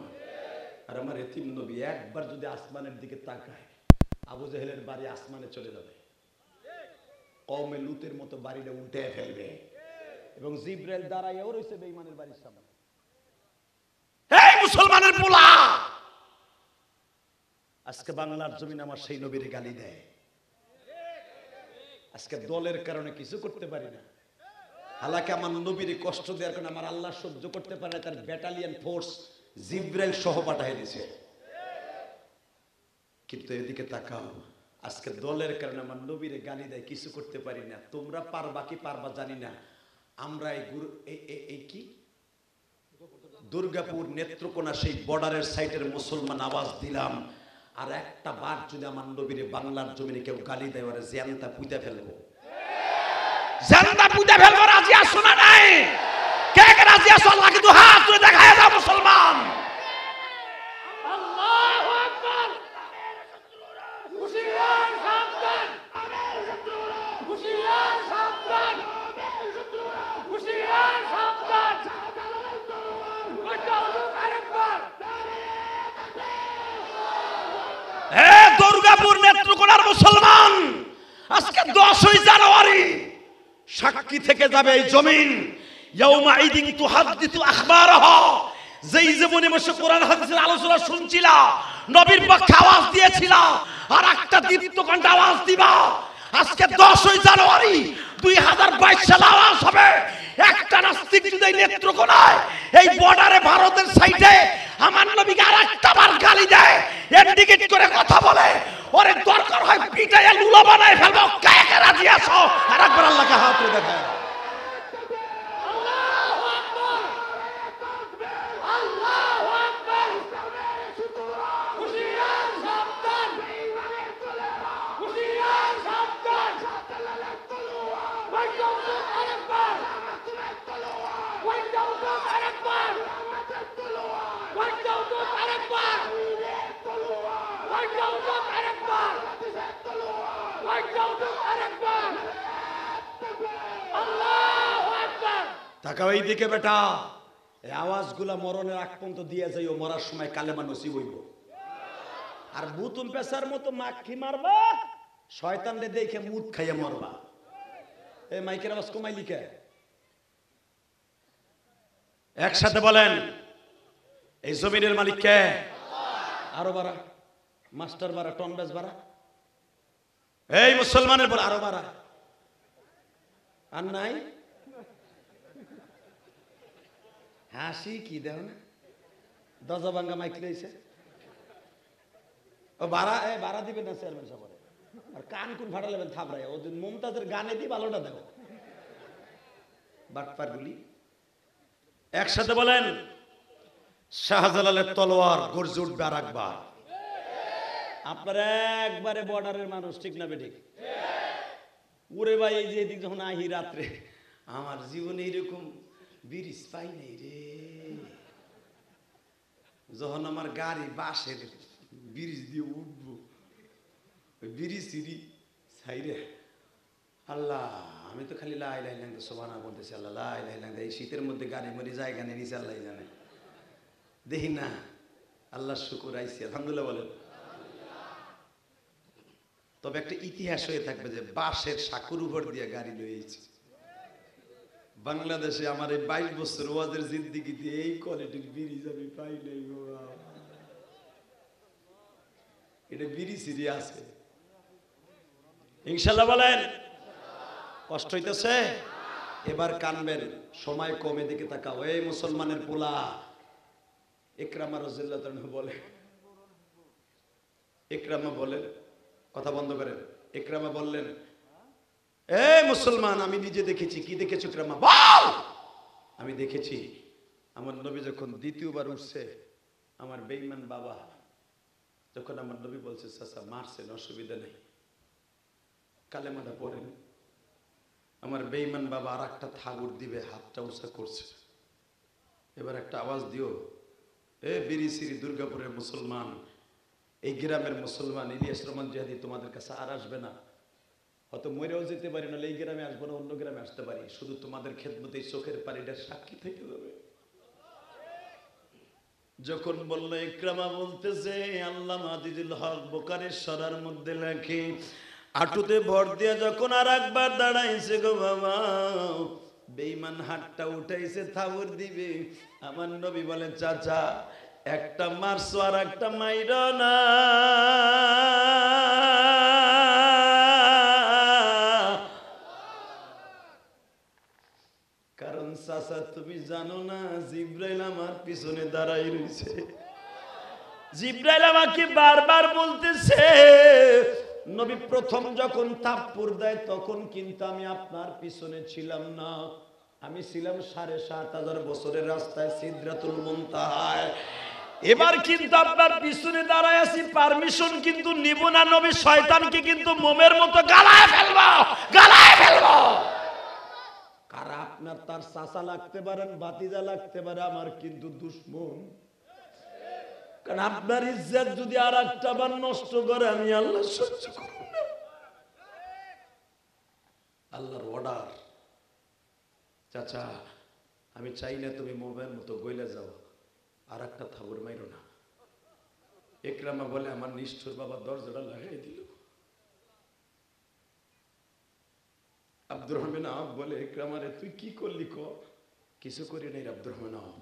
আর আমার এতিম নবী একবার যদি আসমানের দিকে তাকায়, আবু জাহেলের বাড়ি আসমানে চলে যাবে, কওমে লুতের মতো বাড়িটা উল্টে ফেলবে, এবং জিবরাইল দাঁড়াইয়াও রয়েছে বেঈমানের বাড়ির সামনে। এই মুসলমানের পোলা, আজকে বাংলার জমিন আমার সেই নবীর গালি দেয়। আজকে দলের কারণে কিছু করতে পারি না, হালাকে আমার নবীর কষ্ট দেওয়ার কারণে আমার আল্লাহ সহ্য করতে পারে না, তার ব্যাটালিয়ন ফোর্স জিবরাইল সহ পাঠিয়ে দিয়েছে। কিন্তু এদিকে তাকাও, আজকে দলের কারণে আমার নবীর গালি দেয়, কিছু করতে পারি না। তোমরা পারবা কি পারবা জানি না, আমরা এই কি দুর্গাপুর নেত্রকোনা সেই বর্ডারের সাইটের মুসলমান আওয়াজ দিলাম, আর একটা বার যদি আমার নবীর বাংলার জমিনে কেউ গালি দেয়, ওরা জ্যানটা পুঁতে ফেলবো, জ্যানটা পুঁতে ফেলবো। রাজি আসো না নাই? কে কে রাজি আসো? আল্লাহ কিন্তু হাত তুলে দেখায় দাও মুসলমান। আল্লাহু আকবার। হুশিয়ার সাবধান, হুশিয়ার সাবধান, হুশিয়ার সাবধান। দুর্গাপুর নেত্রকোনার মুসলমান আজকে 10ই জানুয়ারি সাক্ষী থেকে যাবে এই জমিন। ইয়াউমা ঈদিন তুহাদ্দিসু আখবারাহা, যেই জীবনে বসে কোরআন হাদিসের আলোচনা শুনছিলা, নবীর পক্ষে আওয়াজ দিয়েছিলা, আর একটা দীপ্ত কণ্ঠে আওয়াজ দিবা। আজকে 10ই জানুয়ারি 2022 সালে আওয়াজ হবে। একটা নাস্তিক যদি নেত্রকোনায় এই বর্ডারে ভারতের সাইডে আমার নবীকে আরেকটা বার গালি দেয়, ইন্ডিকেট করে কথা বলে, ওরে দরকার হয় পিটাইয়া লুলা বানায় ফেলবো। কে কে রাজি আছো? আরেকবার আল্লাহকে হাত তুলে দেখায়। তাকাও এই দিকে বেটা, এই আওয়াজগুলা মরণের আগ পর্যন্ত দিয়ে যাইও, মরার সময় কালেমা নসিব হইব। আর বুতুম পেশার মতো মাখি মারবা, শয়তানরে দেখে মুদ খাইয়া মরবা। এই মাইকের আওয়াজ কমাই লিখে একসাথে বলেন, এই জমিনের মালিক কে? আরো বাড়া, মাস্টার বাড়া, টনবেজ বাড়া, এই মুসলমানের বল আরো বাড়া। আর নাই হাসি কি দেও না, দজা ভাঙ্গা মাইক লইছে। ও বাড়া, এ বাড়া দিবেন না চেয়ারম্যান সাহেব, আর কান কোন ফাটা লেবেন থাবড়াই। ও মমতাজের গানে দি ভালোটা দেখো বাটপার গুলি। একসাথে বলেন, শাহজালালের তলোয়ার গর্জে উঠবে আর একবার। আপনারা একবারে বর্ডারের মানুষ, ঠিক না বেঠিক? ওরে ভাই, এই যে এদিক যখন আহি রাত্রে, আমার জীবনে এরকম ব্রিজ পাই নাই রে। যখন আমার গাড়ি বাসের ব্রিজ দিয়ে উঠবো, ওই ব্রিজ সিঁড়ি সাইরে আল্লাহ, আমি তো খালি লাই লাই লাইন সোবানা বলতেছি, আল্লাহ লাই লাই লাইন। এই শীতের মধ্যে গাড়ি মরি জায়গা নেই, নিচে আল্লাহ জানে। দেখি না, আল্লাহ শুকুর আইসি, আলহামদুলিল্লাহ বলেন। তবে একটা ইতিহাস হয়ে থাকবে যে বাঁশের সাঁকুর উপর দিয়ে গাড়ি লইয়েছে। বাংলাদেশে আমার এই 22 বছর ওয়াজের জিন্দিগিতে এই কোয়ালিটির ব্রিজ আমি পাই নাই গো। এটা ব্রিজ সিঁড়ি আছে ইনশাল্লাহ বলেন। কষ্ট হইতেছে? এবার কানবেন, সময় কমে দিকে তাকাও। এই মুসলমানের পোলা ইকরামা রাদিয়াল্লাহু তাআলা বলে, ইকরামা বলেন, কথা বন্ধ করেন। ইকরামা বললেন, এ মুসলমান, আমি নিজে দেখেছি। কি দেখেছো ইকরামা? বল। আমি দেখেছি আমার নবী যখন দ্বিতীয়বার উঠছে, আমার বেঈমান বাবা যখন আমার নবী বলছে চাচা মারছেন, অসুবিধা নেই, কালেমাটা পড়েন। আমার বেঈমান বাবা আর একটা থাগুর দিবে, হাতটা উঁচা করছে। এবার একটা আওয়াজ দিও, এ বিরিসিরি দুর্গাপুরের মুসলমান, এই গ্রামের মুসলমান, ইলিয়াস রহমান জিহাদি তোমাদের কাছে আর আসবে না। হয়তো মরেও যেতে পারি, না এই গ্রামে আসবো না, অন্য গ্রামে আসতে পারি, শুধু তোমাদের খেদমতে এই চোখের পানিটার সাক্ষী থেকে যাবে। যখন বললো ইকরামা বলতেছে, আল্লামা আজিজুল হক বোকারের সরার মধ্যে লেখে, আটুতে ভর দিয়ে যখন আর একবার দাঁড়াইছে গো বাবা, বেঈমান হাতটা উঠাইছে থাবর দিবে। আমার নবী বলেন, চাচা একটা মারছো আর একটা মাইর না। কারণ চাচা তুমি জানো না, জিব্রাইল আমার পিছনে দাঁড়াই রয়েছে। জিব্রাইল আমাকে বারবার বলতেছে, নবী প্রথম যখন তাপ্পুর দেয় তখন কিন্তু আমি আপনার পিছনে ছিলাম না, আমি ছিলাম ৭,৫০০ বছরের রাস্তায় সিদরাতুল মুনতাহায়। এবার কিন্তু আপনার পিছনে দাঁড়ায় আছি, পারমিশন কিন্তু নিব না নবী, শয়তানকে কিন্তু মোমের মতো গালায় ফেলবো, গালায় ফেলবো। কারা আপনার তার চাচা লাগতে পারেন, ভাতিজা লাগতে পারে, আমার কিন্তু দুশমন। কারণ আপনার ইজ্জত যদি আর একটা বার নষ্ট করে, আমি আল্লাহ সহ্য করব না। আল্লাহর অর্ডার, চাচা আমি চাই না তুমি মোমের মতো গইলে যাও, আর একটা থাবর মাইরো না। ইকরামা বলে আমার নিষ্ঠুর বাবা দরজাটা লাগাই দিল। আব্দুর রহমান আওফ বলে ইকরামারে তুই কি করলি ক? কিছু করি নাই আব্দুর রহমান আওফ,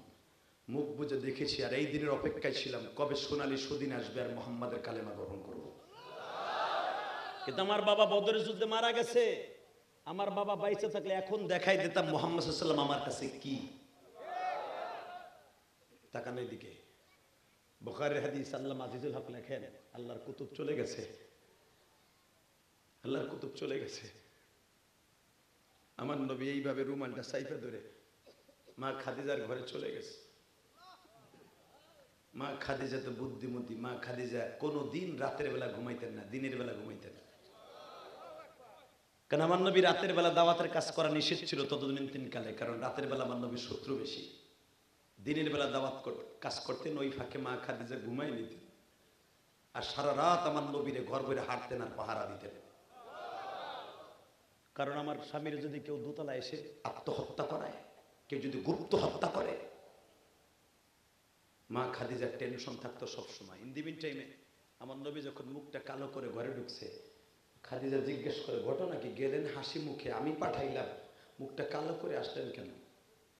মুখ বুঝে দেখেছি আর এই দিনের অপেক্ষায় ছিলাম কবে সোনালী সুদিন আসবে আর মোহাম্মদের কালেমা গ্রহণ করব। কিন্তু আমার বাবা বদরের যুদ্ধে মারা গেছে, আমার বাবা বাইচে থাকলে এখন দেখাই দিতাম মুহাম্মদ সাল্লাল্লাহু আলাইহি ওয়াসাল্লাম আমার কাছে কি। তাকান এইদিকে, বুখারীর হাদিস আল্লামা আজিজুল হক লেখেন আল্লাহর কুতুব চলে গেছে, আল্লাহর কুতুব চলে গেছে। আমার নবী এইভাবে রুমালটা সাইফে ধরে মা খাদিজার ঘরে চলে গেছে। মা খাদিজা তো বুদ্ধিমতী, মা খাদিজা কোনো দিন রাতের বেলা ঘুমাইতেন না, দিনের বেলা ঘুমাইতেন। কারণ আমার নবী রাতের বেলা দাওয়াতের কাজ করা নিষেধ ছিল ততদিন কালে, কারণ রাতের বেলা আমার নবীর শত্রু বেশি। দিনের বেলা দাওয়াত কাজ করতেন, ওই ফাঁকে মা খাদিজা ঘুমাই নিতেন আর সারা রাত আমার নবীরে ঘর বইরে হাঁটতেন আর পাহারা দিতেন। কারণ আমার স্বামীর যদি কেউ দোতলা এসে আত্মহত্যা করায়, কেউ যদি গুপ্ত হত্যা করে, মা খাদিজার টেনশন থাকতো সবসময়। ইন দি মিন টাইমে আমার নবী যখন মুখটা কালো করে ঘরে ঢুকছে, খাদিজা জিজ্ঞেস করে ঘটনা কি? গেলেন হাসি মুখে, আমি পাঠাইলাম, মুখটা কালো করে আসলেন কেন?